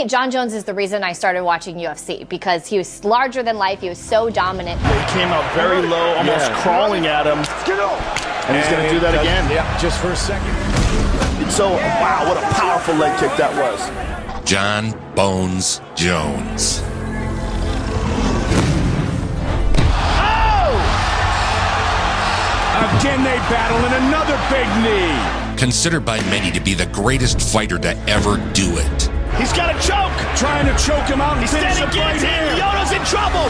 Jon Jones is the reason I started watching UFC because he was larger than life. He was so dominant. He came out very low, almost crawling at him. And he's going to do that again. Yeah, just for a second. So, wow, what a powerful leg kick that was. Jon Bones Jones. Again they battle in another big knee. Considered by many to be the greatest fighter to ever do it. He's got a choke. Trying to choke him out and He's finish standing him right guillotine. here. Lyoto's in trouble.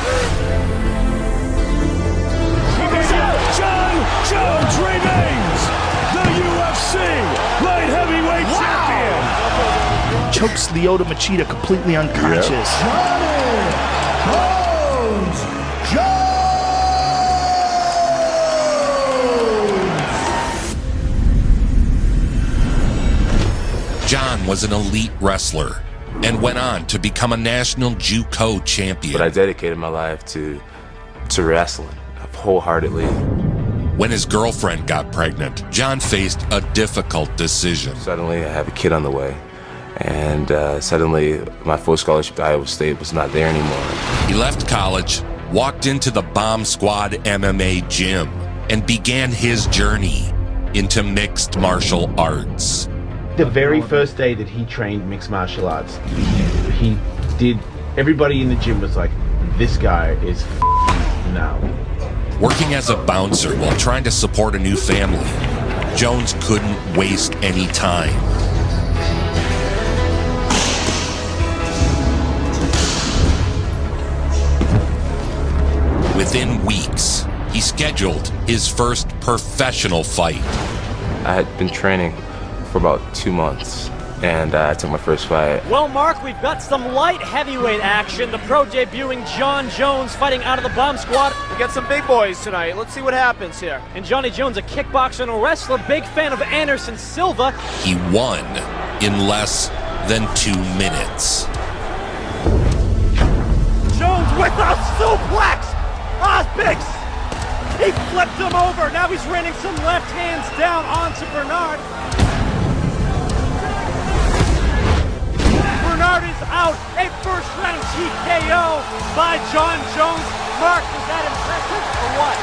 Jon Jones remains the UFC light heavyweight champion. Chokes Lyoto Machida completely unconscious. Johnny Bones Jones. Jon was an elite wrestler and went on to become a national JUCO champion. But I dedicated my life to wrestling wholeheartedly. When his girlfriend got pregnant, Jon faced a difficult decision. Suddenly I have a kid on the way, and suddenly my full scholarship to Iowa State was not there anymore. He left college, walked into the Bomb Squad MMA gym, and began his journey into mixed martial arts. The very first day that he trained mixed martial arts, he did, everybody in the gym was like, this guy is now. Working as a bouncer while trying to support a new family, Jones couldn't waste any time. Within weeks, he scheduled his first professional fight. I had been training for about 2 months, and I took my first fight. Well, Mark, we've got some light heavyweight action. The pro debuting Jon Jones fighting out of the Bomb Squad. We got some big boys tonight. Let's see what happens here. And Johnny Jones, a kickboxer and a wrestler, big fan of Anderson Silva. He won in less than 2 minutes. Jones with a suplex! Osbix! He flipped him over. Now he's raining some left hands down onto Bernard. Bernard is out. A first round TKO by Jon Jones. Mark, was that impressive or what?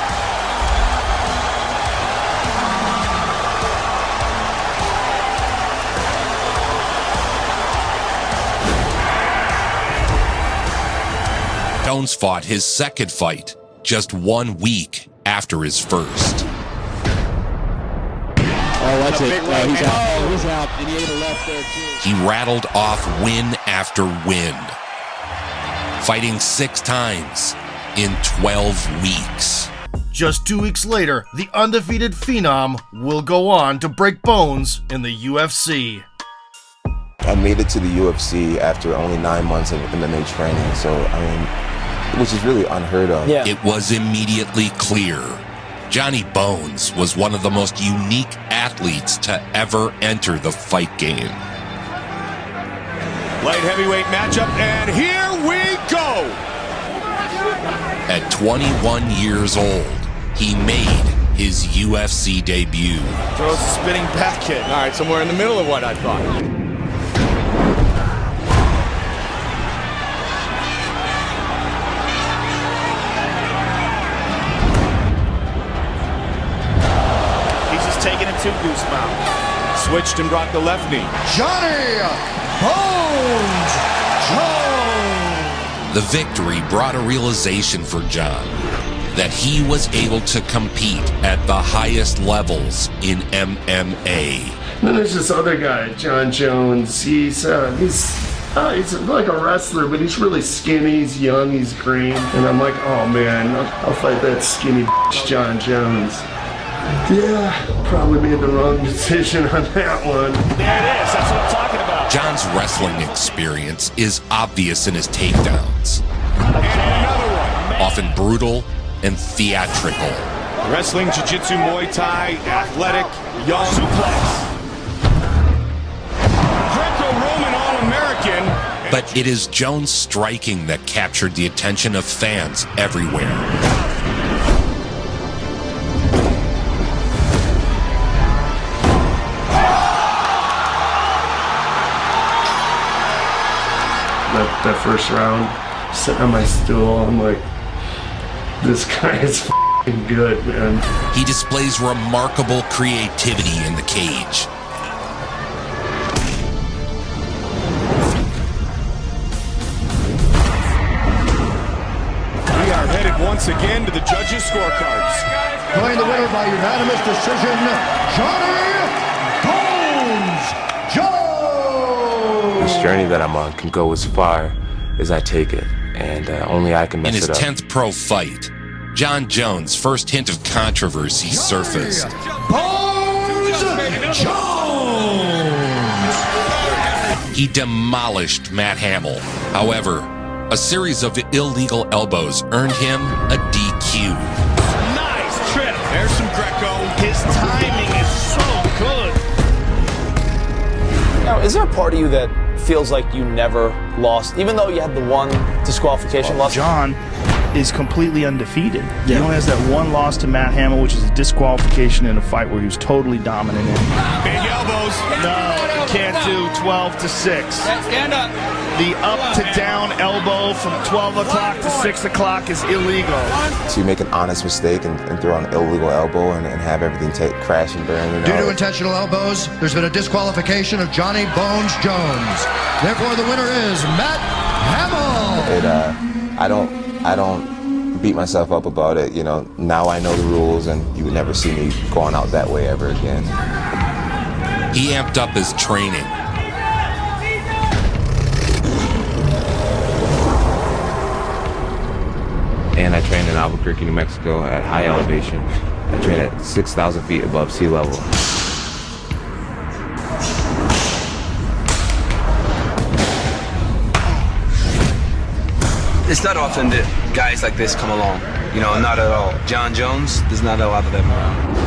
Jones fought his second fight just 1 week after his first. Oh, that's it. He's out. Oh, he's out. And he ate a left there, too. He rattled off win after win, fighting 6 times in 12 weeks. Just 2 weeks later, the undefeated Phenom will go on to break bones in the UFC. I made it to the UFC after only 9 months of MMA training, so, I mean, which is really unheard of. Yeah. It was immediately clear Johnny Bones was one of the most unique athletes to ever enter the fight game. Light heavyweight matchup, and here we go! At 21 years old, he made his UFC debut. Throws a spinning back kick. All right, somewhere in the middle of what I thought. Taking him to Goose Mount. Switched and brought the left knee. Johnny Bones Jones! The victory brought a realization for Jon that he was able to compete at the highest levels in MMA. Then there's this other guy, Jon Jones. He's like a wrestler, but he's really skinny, he's young, he's green. And I'm like, oh man, I'll fight that skinny bitch, Jon Jones. Yeah, probably made the wrong decision on that one. There it is, that's what I'm talking about. Jon's wrestling experience is obvious in his takedowns. And another one. Often brutal and theatrical. Wrestling, jiu-jitsu, Muay Thai, athletic, young. Suplex. Greco-Roman All-American. But it is Jones' striking that captured the attention of fans everywhere. that first round, sitting on my stool. I'm like, this guy is f***ing good, man. He displays remarkable creativity in the cage. We are headed once again to the judges' scorecards. Going the winner by unanimous decision, Johnny Bones Jones! This journey that I'm on can go as far as I take it, and only I can mess it up. In his 10th pro fight, Jon Jones' first hint of controversy surfaced. Bones Jones! He demolished Matt Hamill. However, a series of illegal elbows earned him a DQ. Nice trip. There's some Greco. His timing is so good. Now, is there a part of you that feels like you never lost, even though you had the one disqualification loss? John is completely undefeated. He only has that one loss to Matt Hamill, which is a disqualification in a fight where he was totally dominant in. Big elbows. No, you can't do 12 to 6. Stand up. The up to down elbow from 12 o'clock to 6 o'clock is illegal. So you make an honest mistake and throw an illegal elbow and have everything crash and burn. You know? Due to intentional elbows, there's been a disqualification of Johnny Bones Jones. Therefore, the winner is Matt Hamill. I don't beat myself up about it. You know, now I know the rules, and you would never see me going out that way ever again. He amped up his training. And I train in Albuquerque, New Mexico at high elevation. I train at 6,000 feet above sea level. It's not often that guys like this come along. You know, not at all. Jon Jones, there's not a lot of them around.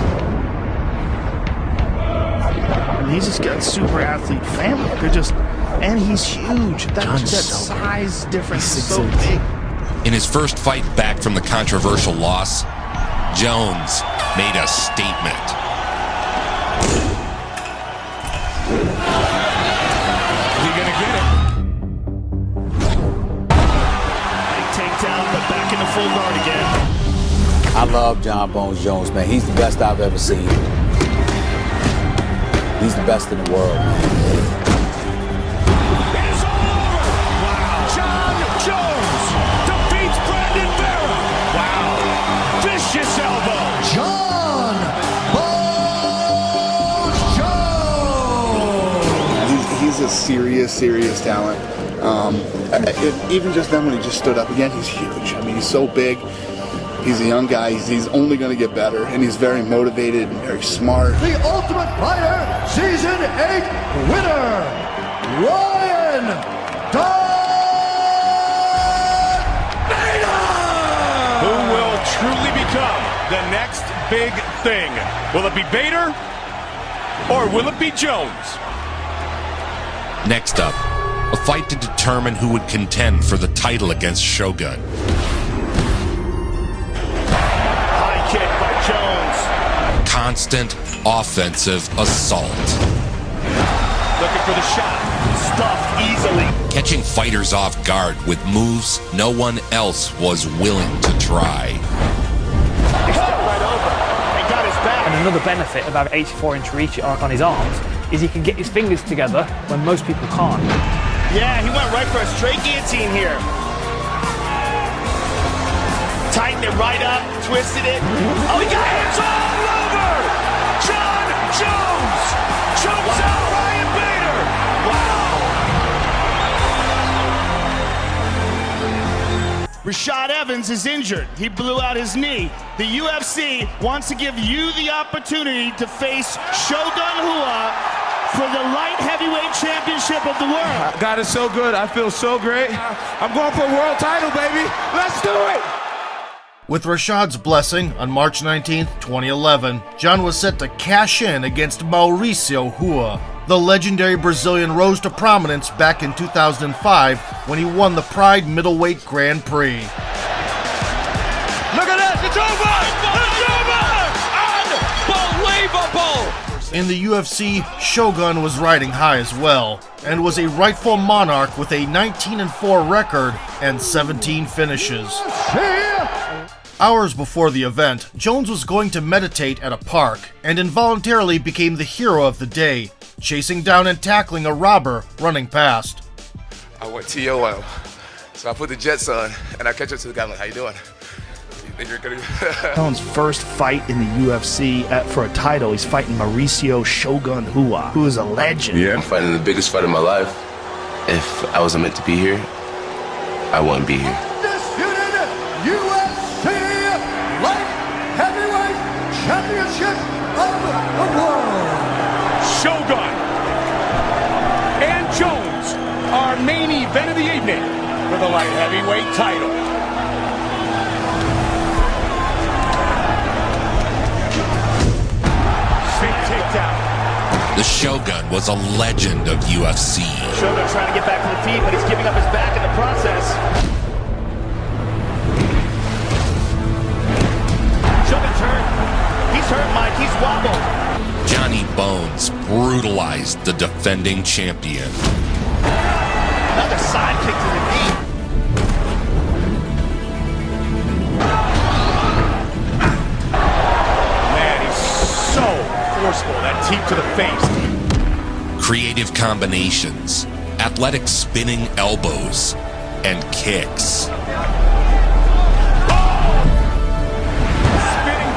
And he's just got a super athlete family. They're just, and he's huge. That size difference is so big. In his first fight back from the controversial loss, Jones made a statement. Is he gonna get it? Big takedown, but back in the full guard again. I love Jon Bones Jones, man. He's the best I've ever seen. He's the best in the world, man. Jon Bones Jones! He's a serious talent. Even just then when he just stood up again, he's huge. I mean, he's so big. He's a young guy. He's only going to get better, and he's very motivated and very smart. The Ultimate Fighter Season 8 winner, Ryan Who will truly become the next big thing? Will it be Bader or will it be Jones? Next up, a fight to determine who would contend for the title against Shogun. High kick by Jones. Constant offensive assault. Looking for the shot. Stuffed easily. Catching fighters off guard with moves no one else was willing to try. He stepped right over and got his back. And another benefit of having 84-inch reach on his arms is he can get his fingers together when most people can't. Yeah, he went right for a straight guillotine here. Tightened it right up, twisted it. Oh, he got hands all over! Jon Jones chokes out Ryan Bader! Wow! Rashad Evans is injured. He blew out his knee. The UFC wants to give you the opportunity to face Shogun Rua for the light heavyweight championship of the world. God is so good. I feel so great. I'm going for a world title, baby. Let's do it. With Rashad's blessing, on March 19, 2011, Jon was set to cash in against Mauricio Rua. The legendary Brazilian rose to prominence back in 2005 when he won the Pride Middleweight Grand Prix. Look at this. It's over. It's over. Unbelievable. In the UFC, Shogun was riding high as well, and was a rightful monarch with a 19-4 record and 17 finishes. Hours before the event, Jones was going to meditate at a park, and involuntarily became the hero of the day, chasing down and tackling a robber running past. I went TOO. So I put the Jets on, and I catch up to the guy, I'm like, how you doing? Jones' first fight in the UFC for a title, he's fighting Mauricio Shogun Hua, who is a legend. Yeah. I'm fighting the biggest fight of my life. If I wasn't meant to be here, I wouldn't be here. Disputed UFC Light Heavyweight Championship of the World. Shogun and Jones, our main event of the evening for the light heavyweight title. The Shogun was a legend of UFC. Shogun trying to get back to the feet, but he's giving up his back in the process. Shogun's hurt. He's hurt, Mike. He's wobbled. Johnny Bones brutalized the defending champion. Another side kick to the knee. Man, he's so forceful, that teep to the face. Creative combinations, athletic spinning elbows, and kicks. Spinning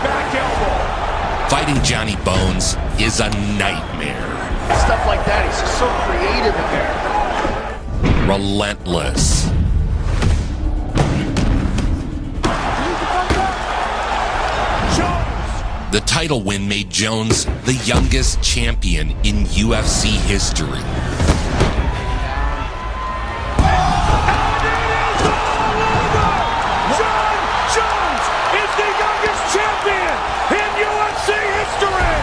back elbow. Fighting Johnny Bones is a nightmare. Stuff like that, he's just so creative in there. Relentless. The title win made Jones the youngest champion in UFC history. Jon Jones is the youngest champion in UFC history!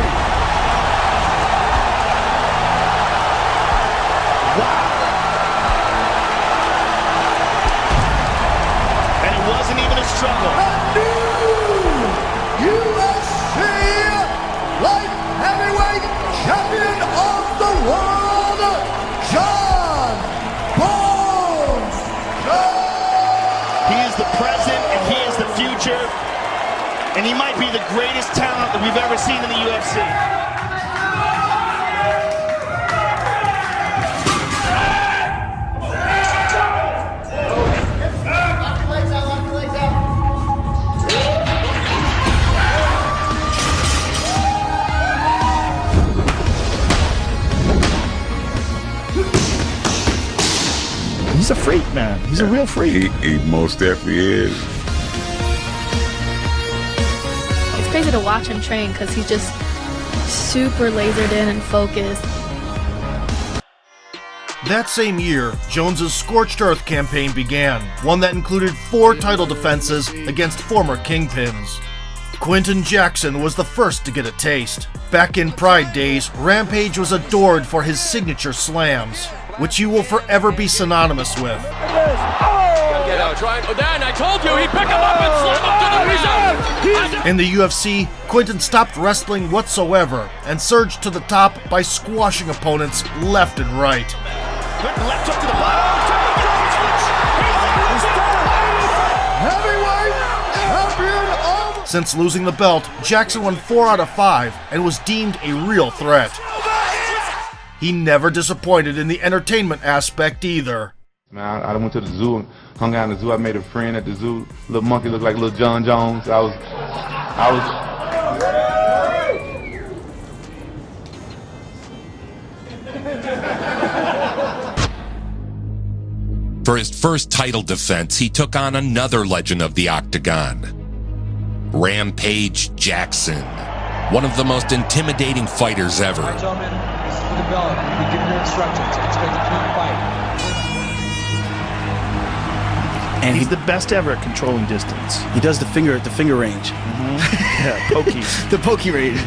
And it wasn't even a struggle. UFC Light Heavyweight Champion of the World, Jon Bones Jones! He is the present and he is the future. And he might be the greatest talent that we've ever seen in the UFC. He's a freak, man. He's a real freak. He most definitely is. It's crazy to watch him train because he's just super lasered in and focused. That same year, Jones's Scorched Earth campaign began, one that included 4 title defenses against former kingpins. Quinton Jackson was the first to get a taste. Back in Pride days, Rampage was adored for his signature slams, which he will forever be synonymous with. I told you he'd pick him up and slam him to the ground. In the UFC, Quinton stopped wrestling whatsoever and surged to the top by squashing opponents left and right. Left hook to the bottom. Heavyweight Champion of... Since losing the belt, Jackson won 4 out of 5 and was deemed a real threat. He never disappointed in the entertainment aspect either. Man, I went to the zoo and hung out in the zoo. I made a friend at the zoo. Little monkey looked like little Jon Jones. I was For his first title defense, he took on another legend of the Octagon, Rampage Jackson, one of the most intimidating fighters ever. Gentlemen, this is for the belt. You'll be given your instructions. Expect a clean fight. And he's the best ever at controlling distance. He does the finger range. Yeah, pokey. The pokey range.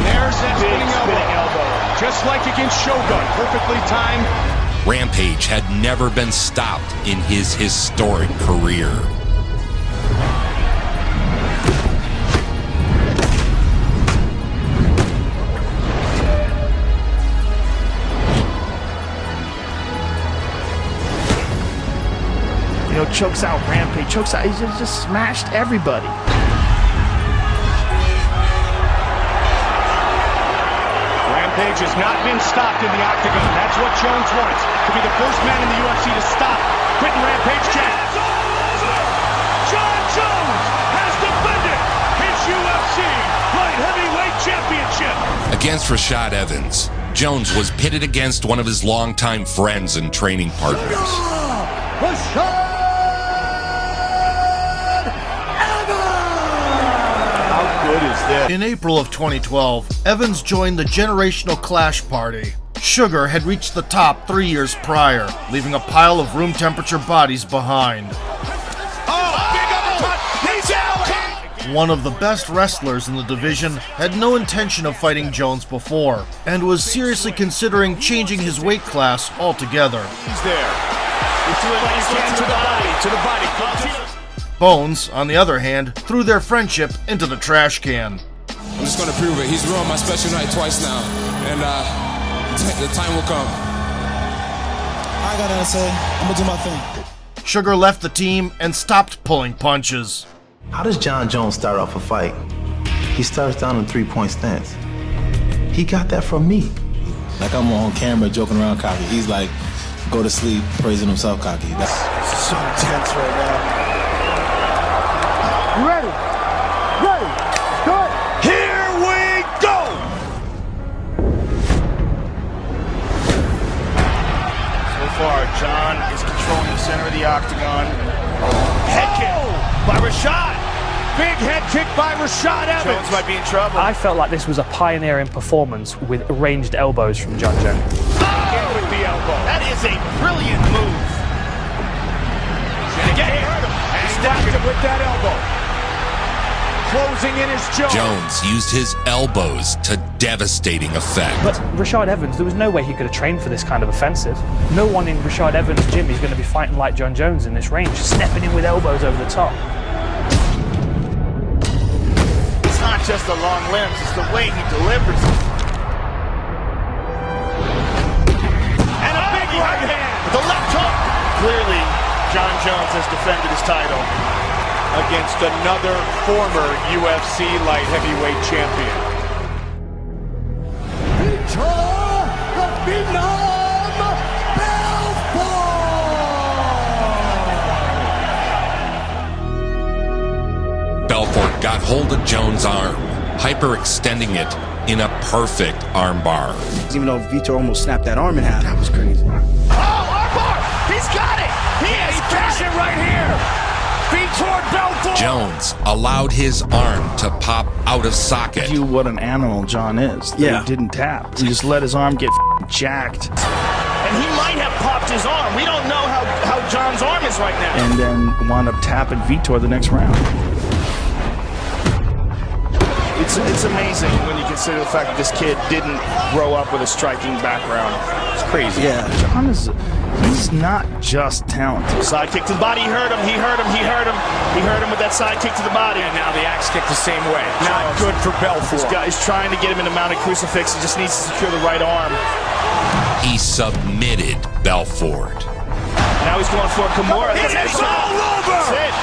There's that spinning elbow. Just like against Shogun, perfectly timed. Rampage had never been stopped in his historic career. chokes out Rampage, he just smashed everybody. Rampage has not been stopped in the octagon. That's what Jones wants, to be the first man in the UFC to stop Quinton Rampage Jackson. Jon Jones has defended his UFC light heavyweight championship. Against Rashad Evans, Jones was pitted against one of his longtime friends and training partners. How good is this? In April of 2012, Evans joined the Generational Clash party. Sugar had reached the top 3 years prior, leaving a pile of room temperature bodies behind. One of the best wrestlers in the division had no intention of fighting Jones before, and was seriously considering changing his weight class altogether. He's there. To the body. Bones, on the other hand, threw their friendship into the trash can. I'm just going to prove it. He's ruined my special night twice now, and the time will come. I got nothing to say. I'm going to do my thing. Sugar left the team and stopped pulling punches. How does Jon Jones start off a fight? He starts down in 3-point stance. He got that from me. Like I'm on camera joking around cocky. He's like, go to sleep praising himself cocky. That's so intense right now. You ready? Ready. Good. Here we go. So far, Jon is controlling the center of the octagon. Head kick by Rashad. Big head kick by Rashad Evans. Jones might be in trouble. I felt like this was a pioneering performance with ranged elbows from Jon Jones. Again with the elbow. That is a brilliant move. And again, and stacked it with that elbow. Closing in is Jones. Jones used his elbows to devastating effect. But Rashad Evans, there was no way he could have trained for this kind of offensive. No one in Rashad Evans' gym is going to be fighting like Jon Jones in this range, stepping in with elbows over the top. It's not just the long limbs, it's the way he delivers it. And a big right hand with the left hook. Clearly, Jon Jones has defended his title against another former UFC light heavyweight champion. Belfort got hold of Jones' arm, hyperextending it in a perfect armbar. Even though Vitor almost snapped that arm in half, that was crazy. Oh, armbar! He's got it! He has got it right here! Vitor Belfort! Jones allowed his arm to pop out of socket. You what an animal Jon is. Yeah. He didn't tap. He just let his arm get jacked. And he might have popped his arm. We don't know how Jon's arm is right now. And then wound up tapping Vitor the next round. It's amazing when you consider the fact that this kid didn't grow up with a striking background. It's crazy. Yeah. Jon he's not just talented. Side kick to the body, he hurt him. He hurt him with that side kick to the body. And now the axe kick the same way. Not good for Belfort. This guy is trying to get him in a mounted crucifix. He just needs to secure the right arm. He submitted Belfort. Now he's going for a Kimura. It is all over! That's it.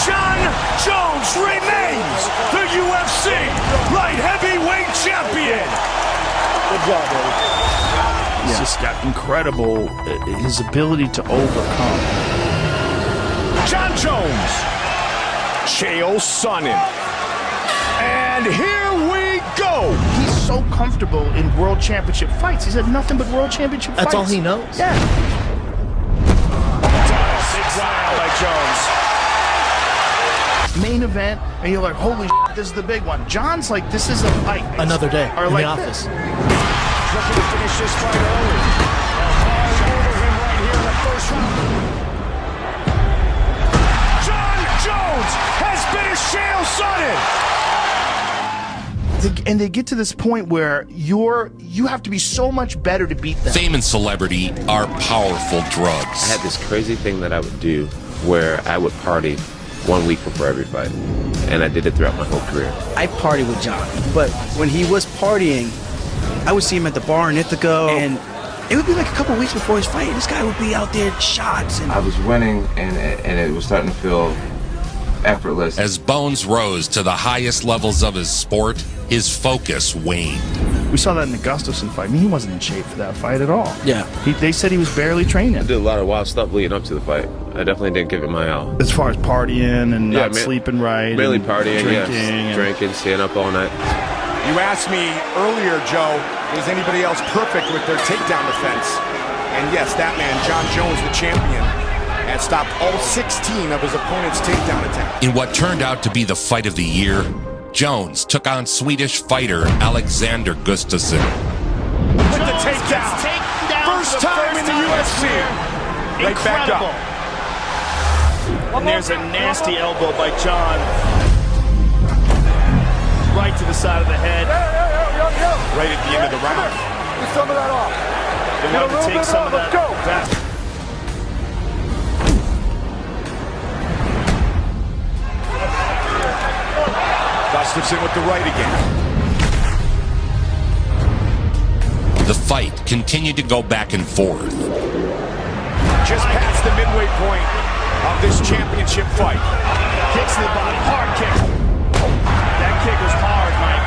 Jon Jones remains the UFC light heavyweight champion. Good job, baby. He's just got incredible, his ability to overcome. Jon Jones, Chael Sonnen. And here we go. He's so comfortable in world championship fights. He's had nothing but world championship fights. That's all he knows. Yeah. Big wow by Jones. Main event, and you're like, holy shit, this is the big one. Jon's like, this is a fight. Another day or in like the office. Looking to finish this fight early. All over him right here in the first round. Jon Jones has finished Chael Sonnen. And they get to this point where you have to be so much better to beat them. Fame and celebrity are powerful drugs. I had this crazy thing that I would do where I would party 1 week before every fight, and I did it throughout my whole career. I partied with Jon, but when he was partying, I would see him at the bar in Ithaca, and it would be like a couple weeks before his fight. This guy would be out there shots. And I was winning, and it was starting to feel effortless. As Bones rose to the highest levels of his sport, his focus waned. We saw that in the Gustafsson fight. I mean, he wasn't in shape for that fight at all. Yeah. They said he was barely training. I did a lot of wild stuff leading up to the fight. I definitely didn't give it my all. As far as partying and not sleeping right. Mainly and partying, drinking. Drinking, staying up all night. You asked me earlier, Joe, is anybody else perfect with their takedown defense? And yes, that man, Jon Jones, the champion, had stopped all 16 of his opponent's takedown attempts. In what turned out to be the fight of the year, Jones took on Swedish fighter Alexander Gustafsson. With the takedown. First time in the UFC. Right back up. And there's a nasty elbow by Jon. Right to the side of the head. Right at the end of the round. Get some of that off. They want to take some of that back. Gustafsson with the right again. The fight continued to go back and forth. Just past the midway point of this championship fight. Kicks to the body, hard kick. That kick was hard, Mike.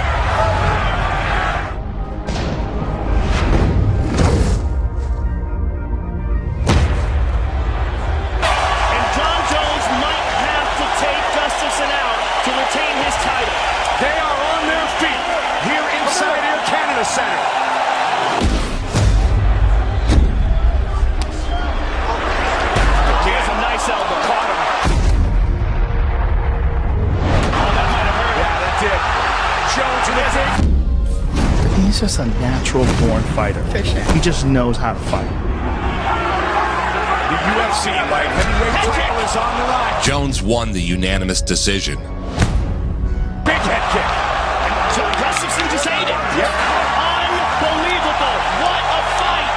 And Jon Jones might have to take Gustafsson out to retain his title. They are on their feet here inside Air Canada Center. Here's a nice elbow. Caught him. Oh, that might have hurt. Yeah, that did. Jones with a dig. He's just a natural-born fighter. He just knows how to fight. The UFC light heavyweight title is on the line. Jones won the unanimous decision. Big head kick. Gustafsson just ate it. Yep. Unbelievable. What a fight.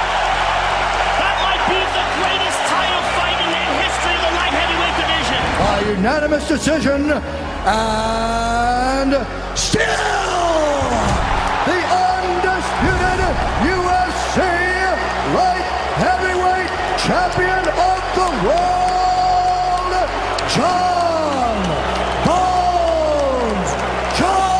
That might be the greatest title fight in the history of the light heavyweight division. By unanimous decision, and still the undisputed UFC light heavyweight champion of the world, Jon Bones Jones.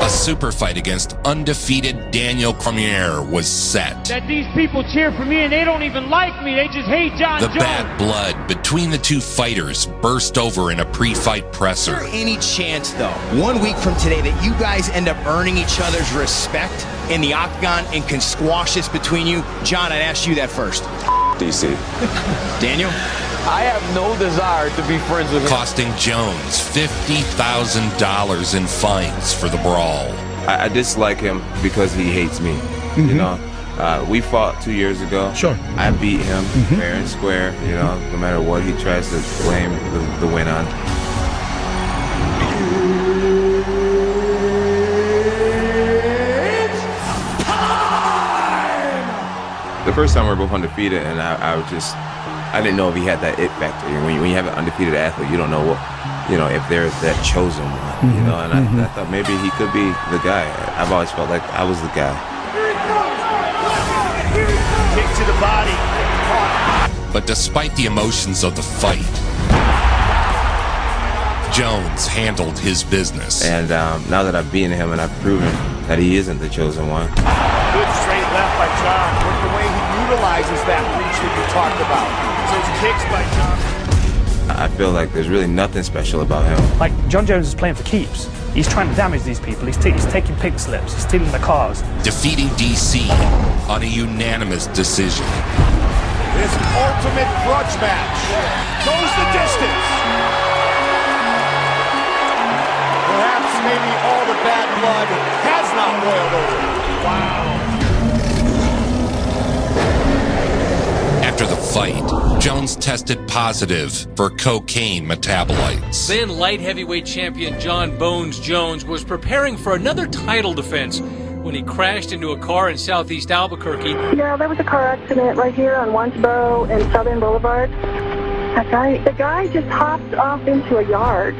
A super fight against undefeated Daniel Cormier was set. That these people cheer for me and they don't even like me. They just hate Jon The Jones. bad blood between the two fighters burst over in a pre-fight presser. Is there any chance, though, 1 week from today, that you guys end up earning each other's respect in the octagon and can squash this between you? Jon, I'd ask you that first. DC. Daniel? I have no desire to be friends with him. Costing Jones $50,000 in fines for the brawl. I dislike him because he hates me. You know, we fought 2 years ago. Sure. I beat him fair and square. You know, no matter what he tries to blame the win on. The first time we were both undefeated, and I didn't know if he had that it factor. When you have an undefeated athlete, you don't know what, if there's that chosen one, and I thought maybe he could be the guy. I've always felt like I was the guy. Kick to the body. But despite the emotions of the fight, Jones handled his business. And now that I've beaten him and I've proven that he isn't the chosen one. Good straight left by Jon. Look the way he utilizes that reach that you talked about. Those kicks by Jon. I feel like there's really nothing special about him. Like, Jon Jones is playing for keeps. He's trying to damage these people. He's taking pink slips. He's stealing the cars. Defeating DC on a unanimous decision. This ultimate grudge match goes the distance. Perhaps maybe all the bad blood has not boiled over. Wow. After the fight, Jones tested positive for cocaine metabolites. Then light heavyweight champion Jon Bones Jones was preparing for another title defense when he crashed into a car in southeast Albuquerque. Yeah, there was a car accident right here on Wansboro and Southern Boulevard. The guy just hopped off into a yard.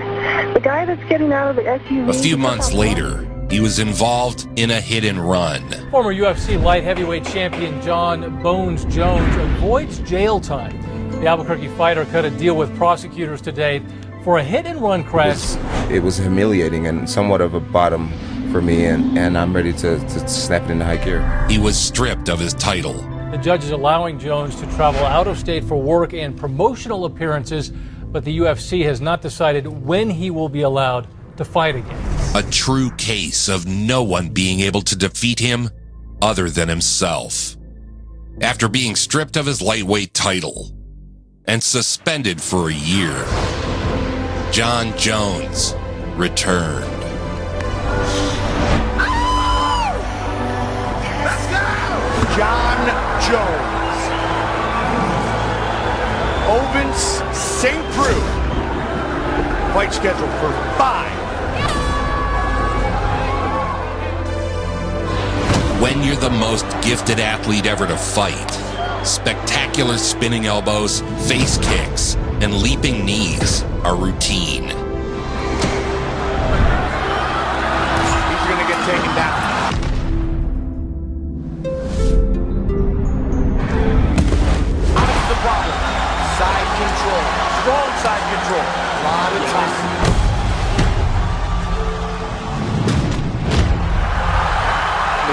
The guy that's getting out of the SUV. A few months later, he was involved in a hit and run. Former UFC light heavyweight champion John Bones Jones avoids jail time. The Albuquerque fighter cut a deal with prosecutors today for a hit and run crash. It was humiliating and somewhat of a bottom for me, and I'm ready to snap it into high gear. He was stripped of his title. The judge is allowing Jones to travel out of state for work and promotional appearances, but the UFC has not decided when he will be allowed to fight again. A true case of no one being able to defeat him other than himself. After being stripped of his lightweight title and suspended for a year, Jon Jones returned. Let's go! Jon Jones. Ovens St. Preux. Fight scheduled for 5. When you're the most gifted athlete ever to fight, spectacular spinning elbows, face kicks, and leaping knees are routine. He's going to get taken down. That's the problem. Side control. Strong side control. A lot of time.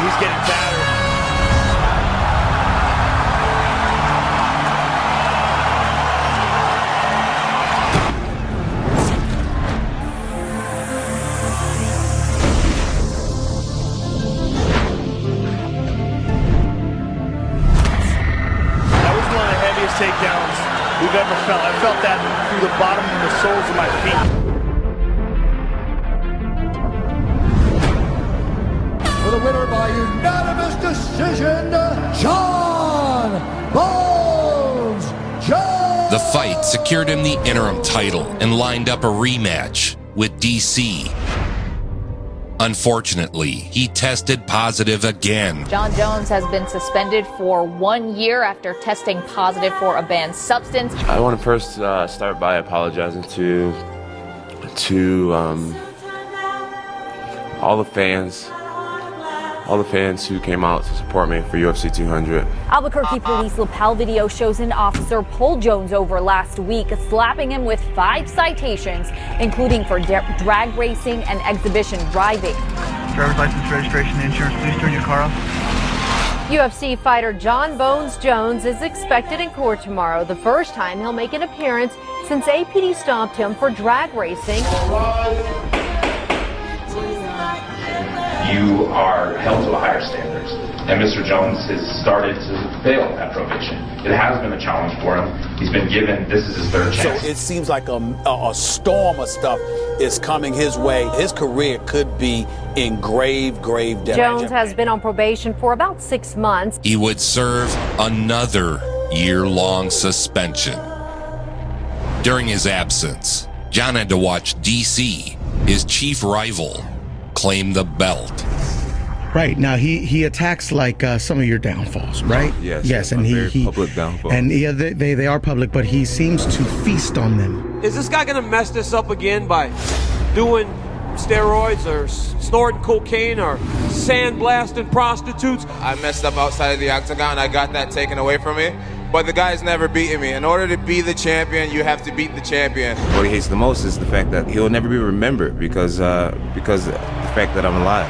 He's getting battered. That was one of the heaviest takedowns we've ever felt. I felt that through the bottom of the soles of my feet. For the winner by unanimous decision, Jon Bones Jones. The fight secured him the interim title and lined up a rematch with DC. Unfortunately, he tested positive again. Jon Jones has been suspended for 1 year after testing positive for a banned substance. I want to first start by apologizing to all the fans who came out to support me for UFC 200. Albuquerque police lapel video shows an officer pulled Jones over last week, slapping him with 5 citations, including for drag racing and exhibition driving. Driver's license, registration, and insurance. Please turn your car off. UFC fighter Jon Bones Jones is expected in court tomorrow, the first time he'll make an appearance since APD stopped him for drag racing. You are held to a higher standard, and Mr. Jones has started to fail at probation. It has been a challenge for him. He's been given, this is his third chance. So it seems like a storm of stuff is coming his way. His career could be in grave danger. Jones has been on probation for about 6 months. He would serve another year-long suspension. During his absence, Jon had to watch DC, his chief rival, claim the belt. Right. Now he attacks like some of your downfalls, right? Yes, and he public downfalls. And yeah, they are public, but he seems to feast on them. Is this guy gonna mess this up again by doing steroids or snorting cocaine or sandblasting prostitutes? I messed up outside of the octagon. I got that taken away from me. But the guy's never beaten me. In order to be the champion, you have to beat the champion. What he hates the most is the fact that he'll never be remembered because of the fact that I'm alive.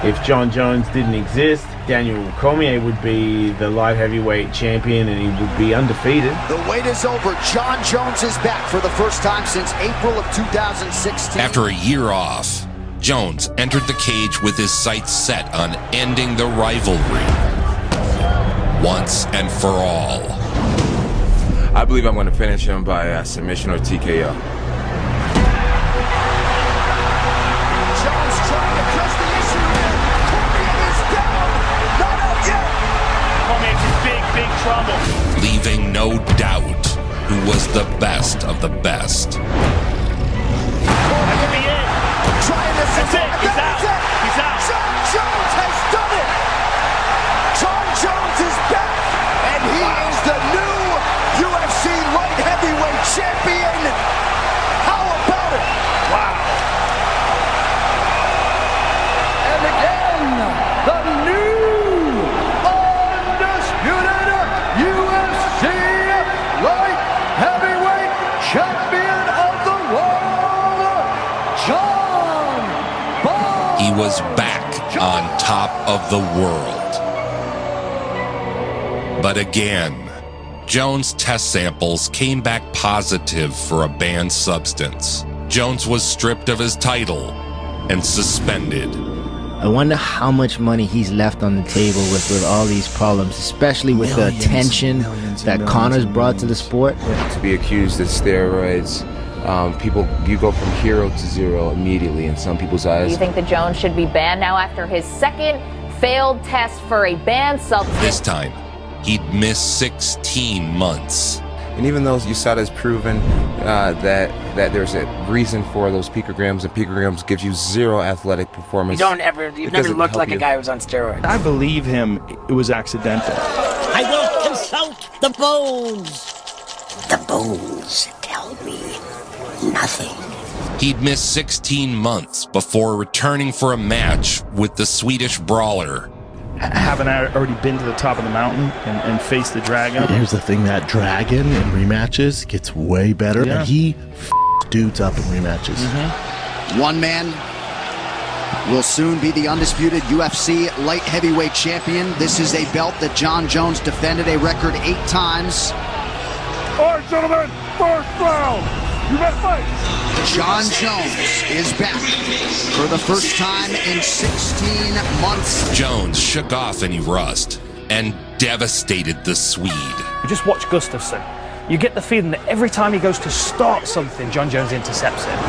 If Jon Jones didn't exist, Daniel Cormier would be the light heavyweight champion and he would be undefeated. The wait is over. Jon Jones is back for the first time since April of 2016. After a year off, Jones entered the cage with his sights set on ending the rivalry once and for all. I believe I'm going to finish him by submission or TKO. Jones trying to press the issue here. Cormier is down. Not out yet. Cormier's in big trouble. Leaving no doubt who was the best of the best. That could be it. Trying to That's it. He's out. He's out. Jon Jones has done it. Jon Jones is back, and he is the new UFC light heavyweight champion. How about it? Wow. And was back on top of the world. But again, Jones' test samples came back positive for a banned substance. Jones was stripped of his title and suspended. I wonder how much money he's left on the table with all these problems, especially with the attention that Conor's brought to the sport. To be accused of steroids, you go from hero to zero immediately in some people's eyes. Do you think that Jones should be banned now after his second failed test for a banned substance? This time, he'd miss 16 months. And even though USADA has proven that there's a reason for those picograms, and picograms gives you zero athletic performance. You've never looked like a guy who's on steroids. I believe him. It was accidental. I will consult the bones. The bones tell me nothing. He'd miss 16 months before returning for a match with the Swedish brawler. Haven't I already been to the top of the mountain and faced the dragon? Here's the thing, that dragon in rematches gets way better, and he dudes up in rematches. One man will soon be the undisputed UFC light heavyweight champion. This is a belt that Jon Jones defended a record 8 times. All right, gentlemen, first round. You ready to fight? Jon Jones is back for the first time in 16 months. Jones shook off any rust and devastated the Swede. Just watch Gustafsson. You get the feeling that every time he goes to start something, Jon Jones intercepts it.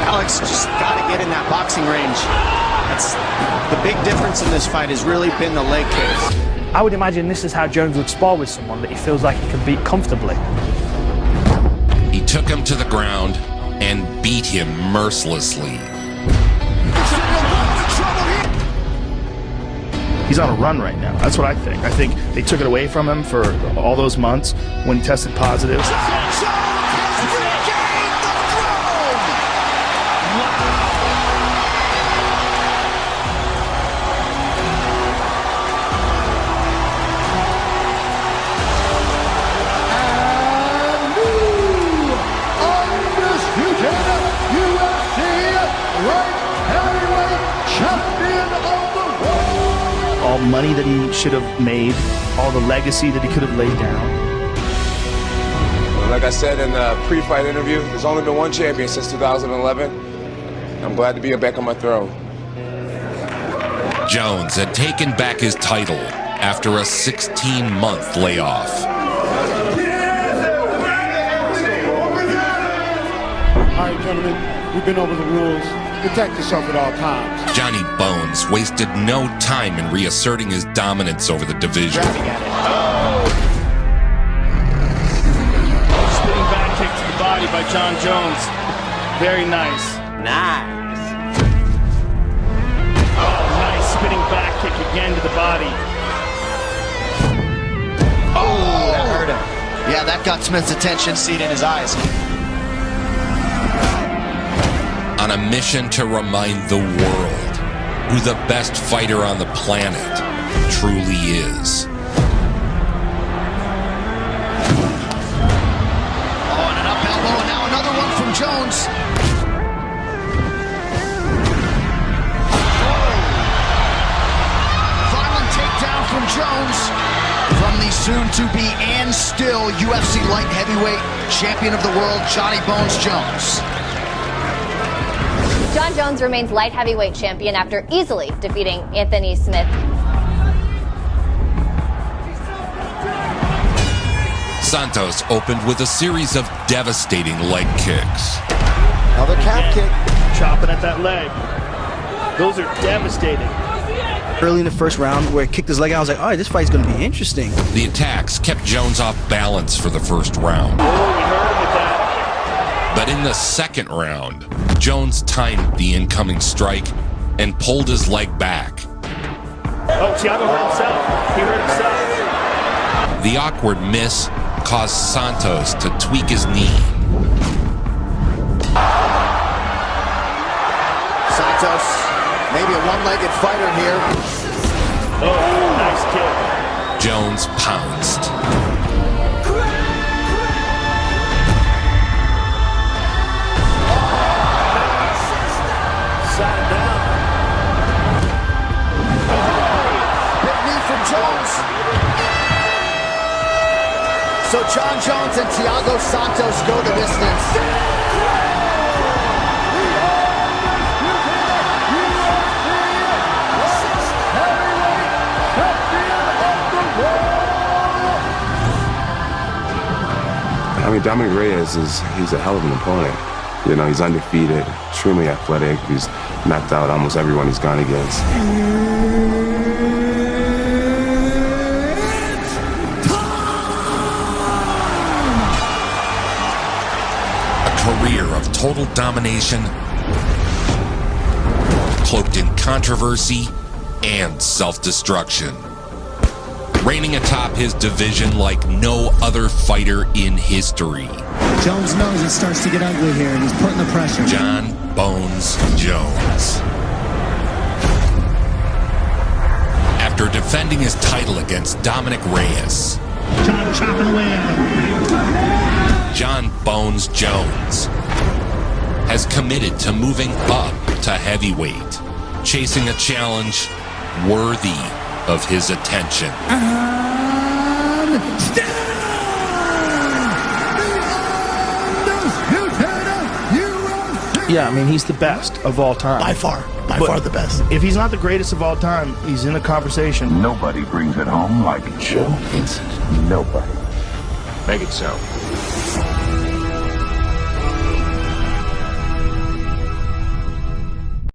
Alex just got to get in that boxing range. That's the big difference in this fight has really been the leg kicks. I would imagine this is how Jones would spar with someone that he feels like he can beat comfortably. He took him to the ground and beat him mercilessly. He's on a run right now. That's what I think. I think they took it away from him for all those months when he tested positive. All money that he should have made, all the legacy that he could have laid down. Like I said in the pre-fight interview, there's only been one champion since 2011. I'm glad to be back on my throne. Jones had taken back his title after a 16-month layoff. All right, gentlemen, we've been over the rules. Protect yourself at all times. Johnny Bones wasted no time in reasserting his dominance over the division. Spinning back kick to the body by Jon Jones. Very nice. Nice. Oh, nice spinning back kick again to the body. Oh, that hurt him. Yeah, that got Smith's attention. See it in his eyes. On a mission to remind the world who the best fighter on the planet truly is. Oh, and an up elbow, and now another one from Jones. Violent takedown from Jones. From the soon-to-be and still UFC light heavyweight champion of the world, Johnny Bones Jones. Jon Jones remains light heavyweight champion after easily defeating Anthony Smith. Santos opened with a series of devastating leg kicks. Another calf kick. Chopping at that leg. Those are devastating. Early in the first round, where he kicked his leg out, I was like, all right, this fight's going to be interesting. The attacks kept Jones off balance for the first round. But in the second round, Jones timed the incoming strike and pulled his leg back. Oh, Thiago hurt himself. He hurt himself. The awkward miss caused Santos to tweak his knee. Santos, maybe a one-legged fighter here. Oh, nice kick. Jones pounced. Sat down. So John Jones and Thiago Santos go the distance. I mean, Dominic Reyes he's a hell of an opponent. You know, he's undefeated, extremely athletic. He's knocked out almost everyone he's gone against. A career of total domination, cloaked in controversy and self-destruction. Reigning atop his division like no other fighter in history. Jones knows it starts to get ugly here, and he's putting the pressure. John Bones Jones. After defending his title against Dominic Reyes, John chopping away at him. John Bones Jones has committed to moving up to heavyweight, chasing a challenge worthy of his attention. Yeah, I mean, he's the best of all time. By far the best. If he's not the greatest of all time, he's in the conversation. Nobody brings it home like Joe. Nobody. Make it so.